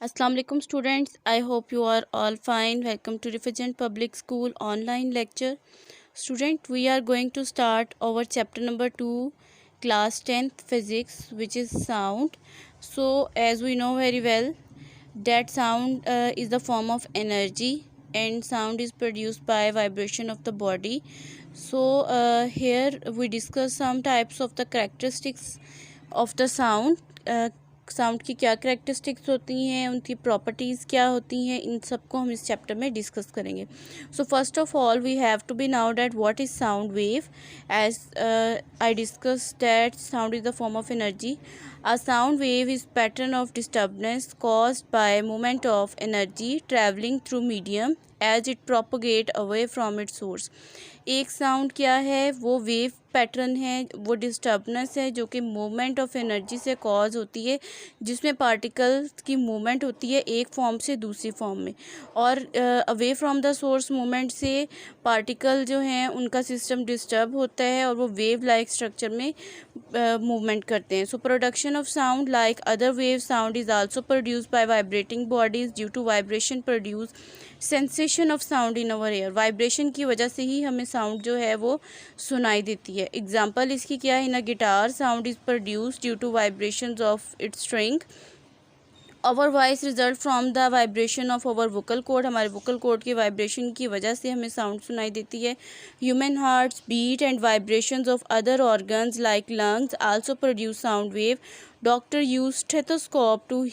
Assalamu alaikum students. I hope you are all fine. Welcome to Refugent Public School online lecture. Student, we are going to start our chapter number 2, class 10th physics, which is sound. So as we know very well that sound is the form of energy, and sound is produced by vibration of the body. So here we discuss some types of the characteristics of the sound. Sound की क्या characteristics होती हैं, उनकी properties क्या होती हैं, इन सबको हम इस चैप्टर में डिस्कस करेंगे. So first of all we have to be know that what is sound wave. As I discuss that sound is the form of energy. A sound wave is pattern of disturbance caused by movement of energy traveling through medium as it propagate away from its source. एक sound क्या है, वो wave pattern है, वो disturbance है जो कि movement of energy से कॉज होती है, जिसमें पार्टिकल्स की मूवमेंट होती है एक फॉर्म से दूसरी फॉर्म में, और away from the source movement से पार्टिकल जो हैं उनका सिस्टम डिस्टर्ब होता है और वो वेव लाइक स्ट्रक्चर में मूवमेंट करते हैं. So production of sound like other wave sound is also produced by vibrating bodies due to vibration produce sensation of sound in our air. Vibration की वजह से ही हमें साउंड जो है वो सुनाई देती है. एग्जाम्पल इसकी क्या है, in a guitar sound is produced due to vibrations of its string. Our voice result from the vibration of our vocal cord. हमारे वोकल कोड की वाइब्रेशन की वजह से हमें साउंड सुनाई देती है. Human hearts beat and vibrations of other organs like lungs also produce sound wave. Doctor use stethoscope to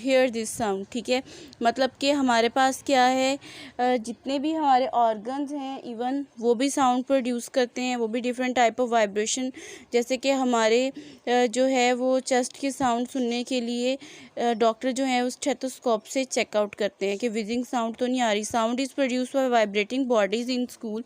hear this sound. ठीक है, मतलब कि हमारे पास क्या है, जितने भी हमारे ऑर्गन्स हैं इवन वो भी साउंड प्रोड्यूस करते हैं, वो भी डिफरेंट टाइप ऑफ वाइब्रेशन. जैसे कि हमारे जो है वो चेस्ट की साउंड सुनने के लिए डॉक्टर जो है उस स्टेथोस्कोप से चेकआउट करते हैं कि विजिंग साउंड तो नहीं आ रही. Sound is produce by vibrating bodies in school.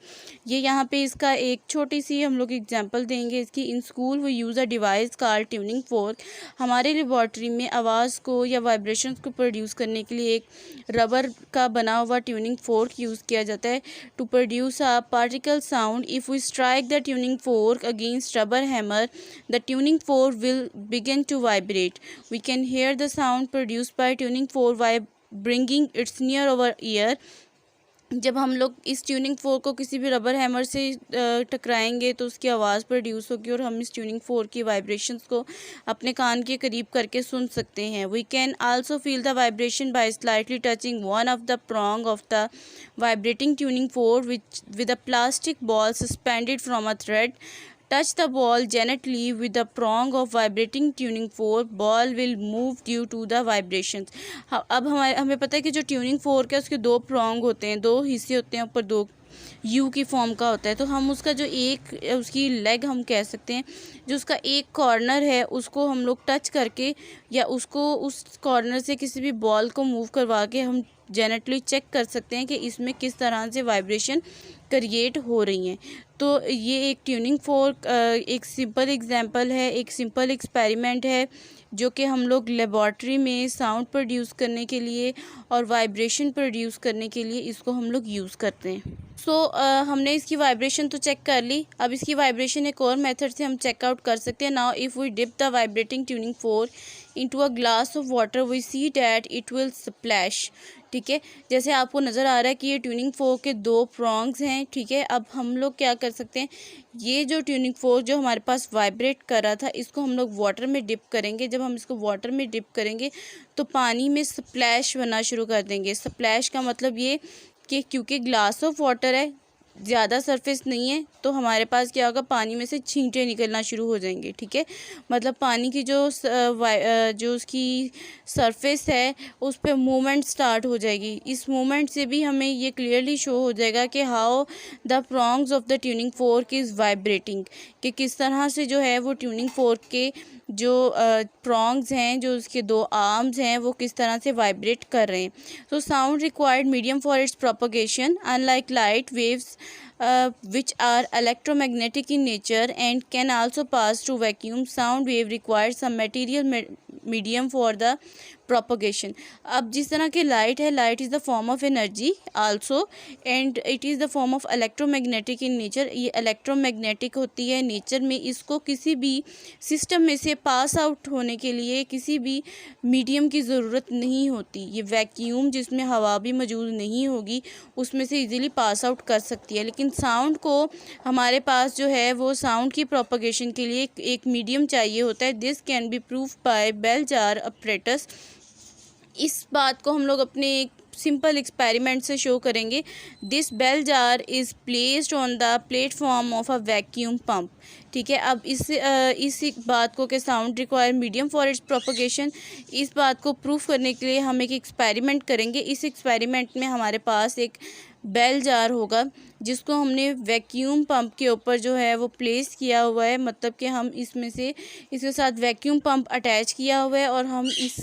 ये यहाँ पे इसका एक छोटी सी हम लोग एग्जांपल देंगे इसकी. In school we use a device called tuning fork. हमारे लेबॉर्ट्री में आवाज़ को या वाइब्रेशंस को प्रोड्यूस करने के लिए एक रबर का बना हुआ ट्यूनिंग फोर्क यूज़ किया जाता है to produce a particle sound. If we strike the tuning fork against rubber hammer the tuning fork will begin to vibrate. We can hear the sound produced by tuning fork by bringing its near our ear. जब हम लोग इस tuning fork को किसी भी rubber hammer से टकराएंगे तो उसकी आवाज़ प्रोड्यूस होगी और हम इस ट्यूनिंग फोर्क की वाइब्रेशंस को अपने कान के करीब करके सुन सकते हैं. We can also feel the vibration by slightly touching one of the prong of the vibrating tuning fork with a plastic ball suspended from a thread. Touch the ball gently with the prong of vibrating tuning fork. Ball will move due to the vibrations. अब हमें पता है कि जो tuning fork है उसके दो prong होते हैं, दो हिस्से होते हैं, ऊपर दो यू की फॉर्म का होता है. तो हम उसका जो एक उसकी लेग हम कह सकते हैं, जो उसका एक कॉर्नर है उसको हम लोग टच करके या उसको उस कॉर्नर से किसी भी बॉल को मूव करवा के हम जेनेटली चेक कर सकते हैं कि इसमें किस तरह से वाइब्रेशन क्रिएट हो रही हैं. तो ये एक ट्यूनिंग फोर्क एक सिंपल एग्जांपल है, एक सिंपल एक्सपेरिमेंट है जो कि हम लोग लेबॉर्ट्री में साउंड प्रोड्यूस करने के लिए और वाइब्रेशन प्रोड्यूस करने के लिए इसको हम लोग यूज़ करते हैं. सो हमने इसकी वाइब्रेशन तो चेक कर ली. अब इसकी वाइब्रेशन एक और मेथड से हम चेकआउट कर सकते हैं. Now if we dip the vibrating tuning fork into a glass of water we see that it will splash. ठीक है, जैसे आपको नज़र आ रहा है कि ये ट्यूनिंग फोर्क के दो प्रॉन्ग्स हैं. ठीक है, अब हम लोग क्या कर सकते हैं, ये जो ट्यूनिंग फोर्क जो हमारे पास वाइब्रेट कर रहा था इसको हम लोग वाटर में डिप करेंगे. जब हम इसको वाटर में डिप करेंगे तो पानी में स्प्लैश बनना शुरू कर देंगे. स्प्लैश का मतलब ये कि क्योंकि ग्लास ऑफ वाटर है, ज़्यादा सरफेस नहीं है, तो हमारे पास क्या होगा, पानी में से छींटे निकलना शुरू हो जाएंगे. ठीक है, मतलब पानी की जो उसकी सरफेस है उस पर मूवमेंट स्टार्ट हो जाएगी. इस मूवमेंट से भी हमें ये क्लियरली शो हो जाएगा कि how the prongs of the tuning fork is vibrating, कि किस तरह से जो है वो ट्यूनिंग फोर्क के जो प्रॉन्ग्स हैं, जो उसके दो आर्म्स हैं, वो किस तरह से वाइब्रेट कर रहे हैं. तो sound required medium for its propagation unlike light waves which are electromagnetic in nature and can also pass through vacuum. Sound wave requires some material medium for the propagation. अब जिस तरह की लाइट है, light is the form of energy also and it is the form of electromagnetic in nature. ये electromagnetic होती है nature में। इसको किसी भी सिस्टम में से पास आउट होने के लिए किसी भी मीडियम की ज़रूरत नहीं होती। ये वैक्यूम जिसमें हवा भी मौजूद नहीं होगी उसमें से इजीली पास आउट कर सकती है। लेकिन साउंड को हमारे पास जो है वो साउंड की प्रोपगेशन के लिए एक मीडियम चाहिए होता है। This can be prove by bell jar apparatus. इस बात को हम लोग अपने एक सिंपल एक्सपेरिमेंट से शो करेंगे। This bell jar is placed on the platform of a vacuum pump. ठीक है, अब इस बात को कि sound require medium for its propagation, इस बात को प्रूफ करने के लिए हम एक एक्सपेरिमेंट करेंगे। इस एक्सपेरिमेंट में हमारे पास एक बेल जार होगा जिसको हमने वैक्यूम पंप के ऊपर जो है वो प्लेस किया हुआ है। मतलब कि हम इसमें से इसके साथ वैक्यूम पंप अटैच किया हुआ है और हम इस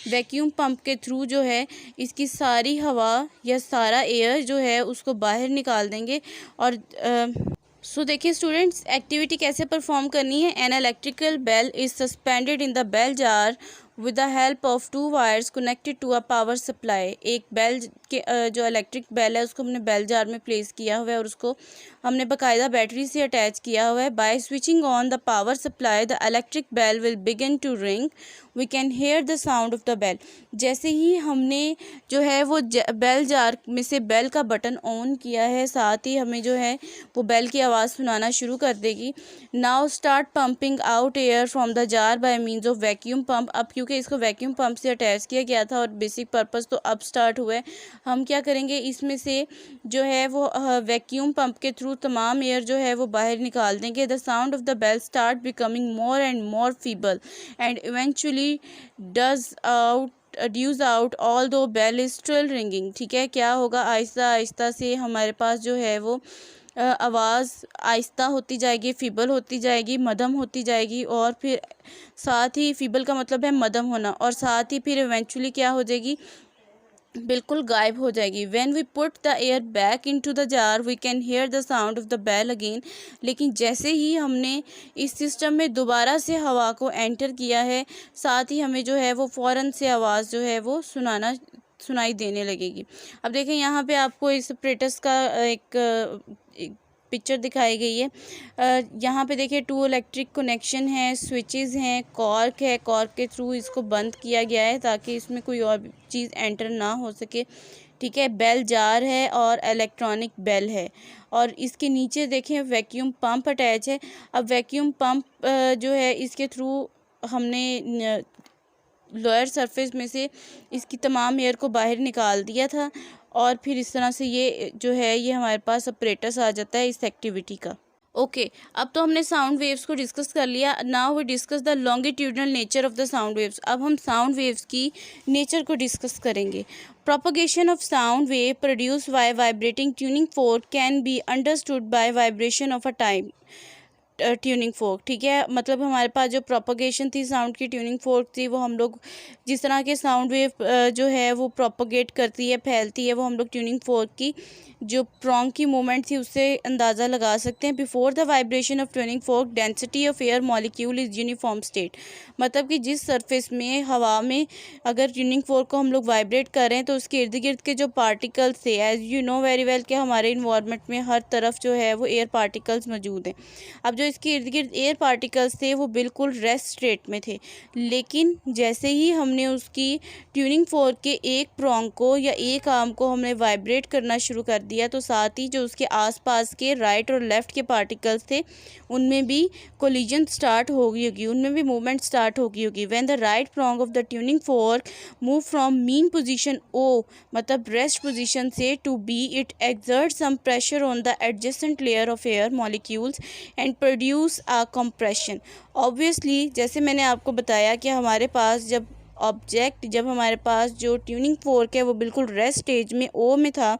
वैक्यूम पंप के थ्रू जो है इसकी सारी हवा या सारा एयर जो है उसको बाहर निकाल देंगे। और सो देखिए स्टूडेंट्स, एक्टिविटी कैसे परफॉर्म करनी है। An electrical bell is suspended in the bell jar with the help of 2 wires connected to a power supply. एक बेल के जो इलेक्ट्रिक बेल है उसको हमने बेल जार में प्लेस किया हुआ है और उसको हमने बाकायदा बैटरी से अटैच किया हुआ है। By switching on the power supply the electric bell will begin to ring, we can hear the sound of the bell. जैसे ही हमने जो है वो बेल जार में से बेल का बटन ऑन किया है, साथ ही हमें जो है वो बेल की आवाज़ सुनाना शुरू कर देगी। Now start pumping out air from the jar bye means of vacuum pump. अब क्योंकि इसको वैक्यूम पंप से अटैच किया गया था और बेसिक पर्पस तो अब स्टार्ट हुआ है, हम क्या करेंगे इसमें से जो है वो वैक्यूम पंप के थ्रू तमाम एयर जो है वो बाहर निकाल देंगे। The sound of the bell start becoming more and more feeble and eventually dies out although bell is still ringing. ठीक है, क्या होगा, आहिस्ता आहिस्ता से हमारे पास जो है वो आवाज़ आहिस्ता होती जाएगी, फीबल होती जाएगी, मध्यम होती जाएगी और फिर साथ ही फीबल का मतलब है मध्यम होना, और साथ ही फिर इवेंचुअली क्या हो जाएगी, बिल्कुल गायब हो जाएगी। When we put the air back into the jar we can hear the sound of the bell again. लेकिन जैसे ही हमने इस सिस्टम में दोबारा से हवा को एंटर किया है, साथ ही हमें जो है वो फ़ौरन से आवाज़ जो है वो सुनाई देने लगेगी। अब देखें यहाँ पे आपको इस ऑपरेटर्स का एक पिक्चर दिखाई गई है। यहाँ पे देखिए 2 इलेक्ट्रिक कनेक्शन है, स्विचेस हैं, कॉर्क है, कॉर्क के थ्रू इसको बंद किया गया है ताकि इसमें कोई और चीज़ एंटर ना हो सके। ठीक है, बेल जार है और इलेक्ट्रॉनिक बेल है और इसके नीचे देखें वैक्यूम पंप अटैच है। अब वैक्यूम पंप जो है इसके थ्रू हमने लोअर सरफेस में से इसकी तमाम एयर को बाहर निकाल दिया था और फिर इस तरह से ये जो है ये हमारे पास ऑपरेटर्स आ जाता है इस एक्टिविटी का। ओके, अब तो हमने साउंड वेव्स को डिस्कस कर लिया। Now we discuss the longitudinal nature of the sound waves. अब हम साउंड वेव्स की नेचर को डिस्कस करेंगे। Propagation of sound wave produce by vibrating tuning fork can be understood by vibration of a time tuning fork. ठीक है, मतलब हमारे पास जो प्रोपगेशन थी साउंड की ट्यूनिंग फोर्क थी, वो हम लोग जिस तरह के साउंड वेव जो है वो प्रोपगेट करती है, फैलती है, वो हम लोग ट्यूनिंग फोर्क की जो प्रोंग की मूवमेंट थी उससे अंदाज़ा लगा सकते हैं। Before the vibration of tuning fork density of air molecule is uniform state. मतलब कि जिस सरफेस में हवा में अगर ट्यूनिंग फोर्क को हम लोग वाइब्रेट कर रहे हैं तो उसके इर्द गिर्द के जो पार्टिकल्स थे, as you know very well कि हमारे इन्वायरमेंट में हर तरफ जो है वो एयर पार्टिकल्स मौजूद हैं। अब जो इसके इर्द गिर्द एयर पार्टिकल्स थे वो बिल्कुल रेस्ट स्टेट में थे, लेकिन जैसे ही हमने उसकी ट्यूनिंग फोर्क के एक प्रोंग को या एक आर्म को हमने वाइब्रेट करना शुरू कर दिया तो साथ ही जो उसके आसपास के राइट और लेफ़्ट के पार्टिकल्स थे उनमें भी कोलिजन स्टार्ट हो गई होगी, उनमें भी मूवमेंट स्टार्ट हो गई होगी। When the right prong of the tuning fork move from mean position O, मतलब रेस्ट पोजीशन से, to B, it exert some pressure on the adjacent layer of air molecules and produce a compression. Obviously जैसे मैंने आपको बताया कि हमारे पास जब हमारे पास जो ट्यूनिंग फोर्क है वो बिल्कुल रेस्ट स्टेज में ओ में था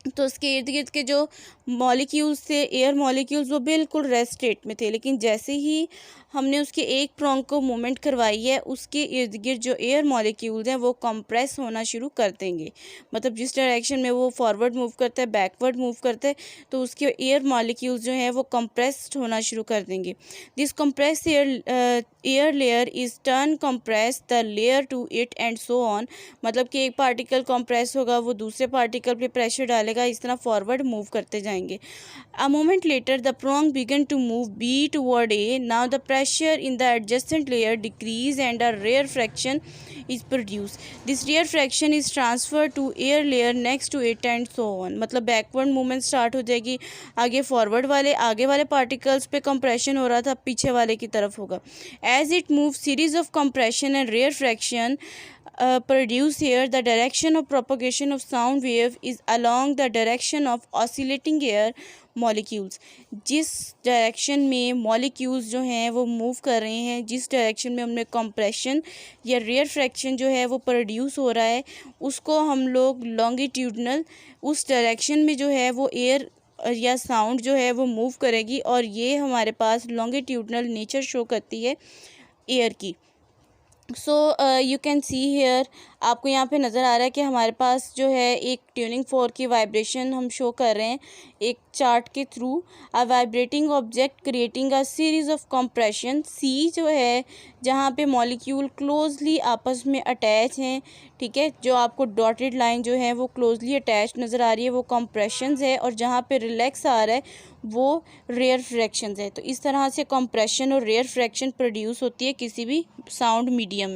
तो उसके इर्द गिर्द के जो मॉलिक्यूल्स थे, एयर मॉलिक्यूल्स, वो बिल्कुल रेस्ट स्टेट में थे, लेकिन जैसे ही हमने उसके एक प्रोंग को मूवमेंट करवाई है, उसके इर्द गिर्द जो एयर मॉलिक्यूल्स हैं वो कंप्रेस होना शुरू कर देंगे। मतलब जिस डायरेक्शन में वो फॉरवर्ड मूव करता है, बैकवर्ड मूव करता है, तो उसके एयर मॉलिक्यूल्स जो हैं वो कंप्रेस्ड होना शुरू कर देंगे। This compress air layer is turn compress the layer to it and so on. मतलब कि एक पार्टिकल कंप्रेस होगा, वो दूसरे पार्टिकल पे प्रेशर डालेगा, इस तरह फॉरवर्ड मूव करते जाएंगे। A moment later, the prong began to move B toward A. Now the pressure in the adjacent layer decrease and a rarefaction is produced. This rarefaction is transferred to air layer next to it and so on. मतलब backward movement start हो जाएगी, आगे forward वाले आगे वाले particles पे compression हो रहा था, पीछे वाले की तरफ होगा। As it moves, series of compression and rarefaction produce here. The direction of propagation of sound wave is along the direction of oscillating air molecules. जिस डायरेक्शन में मॉलिक्यूल्स जो हैं वो मूव कर रहे हैं, जिस डायरेक्शन में उनमें कंप्रेशन या रेयरफैक्शन जो है वो प्रोड्यूस हो रहा है, उसको हम लोग लॉन्गिट्यूडनल, उस डायरेक्शन में जो है वो एयर या साउंड जो है वो मूव करेगी, और ये हमारे पास लॉन्गिट्यूडनल नेचर शो करती है एयर की। So you can see here, आपको यहाँ पे नज़र आ रहा है कि हमारे पास जो है एक ट्यूनिंग फोर्क की वाइब्रेशन हम शो कर रहे हैं एक चार्ट के through. A vibrating object creating a series of compression. C जो है जहाँ पे मॉलिक्यूल क्लोजली आपस में अटैच हैं, ठीक है, जो आपको डॉटेड लाइन जो है वो क्लोजली अटैच नज़र आ रही है, वो कंप्रेशंस है, और जहाँ पे रिलैक्स आ रहा है वो रेयर फ्रैक्शंस है। तो इस तरह से कंप्रेशन और रेयर फ्रैक्शन प्रोड्यूस होती है किसी भी साउंड मीडियम में।